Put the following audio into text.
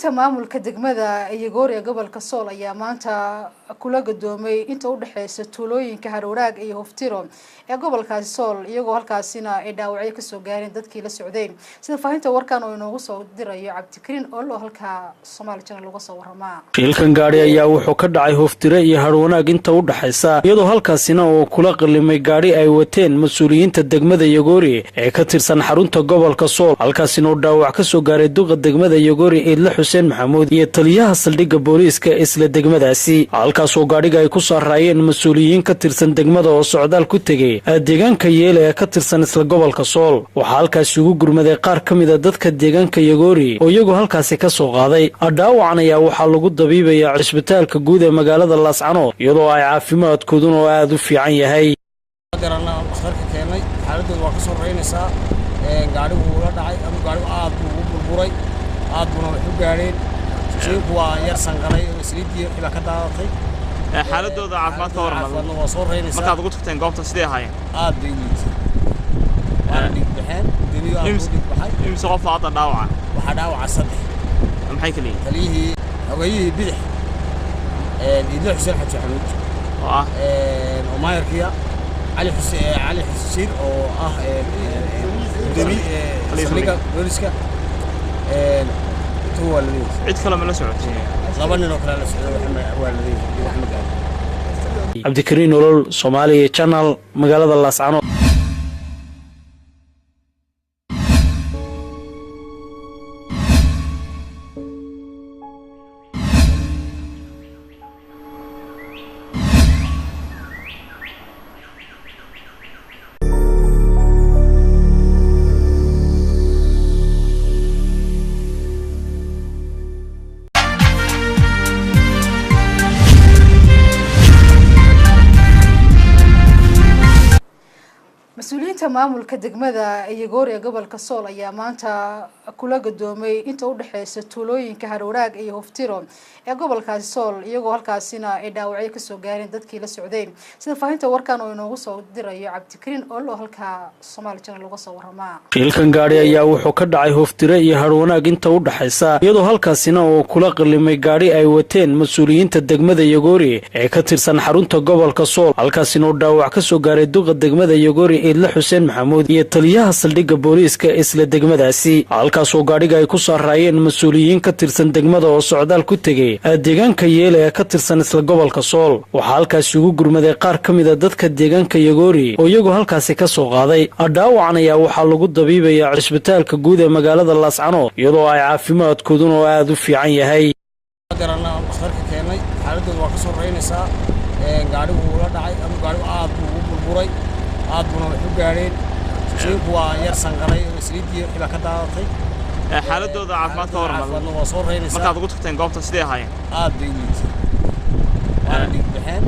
مسؤولينta maamulka degmada Iyagoor ee gobolka Sool ayaa maanta kula gadoomay inta u dhaxaysa tuulooyinka Harwaraag iyo Hoftiro ee gobolkaasi Sool iyagoo halkaasina ay dhaawacyo ka soo gaareen dadkii la socdeen sida faahinta warkan oo inoogu soo dirayo Cabdikariin oo halka Soomaali Channel lagu soo warama shilkan gaari ayaa wuxuu ka dhacay Hoftiro iyo Harwaraag inta u dhaxaysa iyadoo halkaasina oo kula qalimay gaari ay wateen mas'uuliyiinta degmada Iyagoor ee ka tirsan xarunta gobolka Sool halkaasina oo dhaawac ka soo gaaray duqa degmada Iyagoor إدل حسين محمود يتليها صلدق بوليس كإسل دقمة داسي عالكاس وقاريقا يكسر رايين مسؤوليين كترسن دقمة وصعدال كتغي الديغان كييلا كترسن إسل قبل كسول وحالكاس يقو قرمدي قار كميدا دادك الديغان كيغوري ويقو هالكاسي كسو غاضي أداو عنايا وحالوغو الضبيبة يا عشبتال كقودة مقالة اللاس عنو يضو اي عافيمات كودون وآدو في عن يهي قدرنا أخرك كيني حالدو وكسر رينيسا قاريو ولدعي أم قاريو وبربوري aaduna wuxuu gaareen shaqo waa yar sanqalay isliidii ila ka daadatay xaaladooda caafimaad ka warma waa soo reynaysaa markaad ugu tagteen goobta sidee ahaayeen aad bay liitay waa dhig baxeen duniyo aad u dhig baxay imse qof aad dhaawaca waxa dhaawaca saddex maxay kaliya taliyihii hawayihii bidix idlo xuseen xaji xamuud oo maayarkiya cali xuseen oo khaliifa booliska هو اللي عيد كلام لا سعودي لبنان وكلا لا سعودي وحنا عبدكريم ولول Somali Channel magaalada Laascaanood مسؤولينta maamulka degmada Iyagoor ee gobolka Sool ayaa maanta kula gadoomay inta u dhaxaysa tuulooyinka Harwaraag iyo Hoftiro ee gobolkaasi Sool iyagoo halkaasina ay dhaawacyo ka soo gaareen dadkii la socdeen sida faahinta warkan oo inoogu soo dirayo Cabdikariin oo halka Soomaali Channel lagu soo warama shilkan gaari ayaa wuxuu ka dhacay Hoftiro iyo Harwaraag inta u dhaxaysa iyadoo halkaasina oo kula qalimay gaari ay wateen mas'uuliyiinta degmada Iyagoor ee ka tirsan xarunta gobolka Sool halkaasina oo dhaawac ka soo gaaray duqa degmada Iyagoor إدل حسين محمود يتليها صلدق بوليس كإسل دقمة داسي عالكاس وقاريقا يكسر رايين مسؤوليين كترسن دقمة وصعدال كتغي الديغان كييلا كترسن إسل قبل كسول وحالكاس يقو قرمدي قار كميدا دادك الديغان كيغوري ويقو هالكاسي كسو غاضي أداو عنايا وحالوغو الضبيبة يا عشبتال كقودة مقالة اللاس عنو يضو اي عافيمات كودون وآدو في عن يهي قدرنا أخرك كيني حالدو وكسر رينيسا قاريو ولدعي أم قاريو وبربوري aaduna wuxuu gaareen shaqo waa yar sanqalay isliidii ila ka daadatay xaaladooda caafimaad ka warma waa soo reynaysaa markaad ugu tagteen goobta sidee ahaayeen aad bay liitay waa dhig baxeen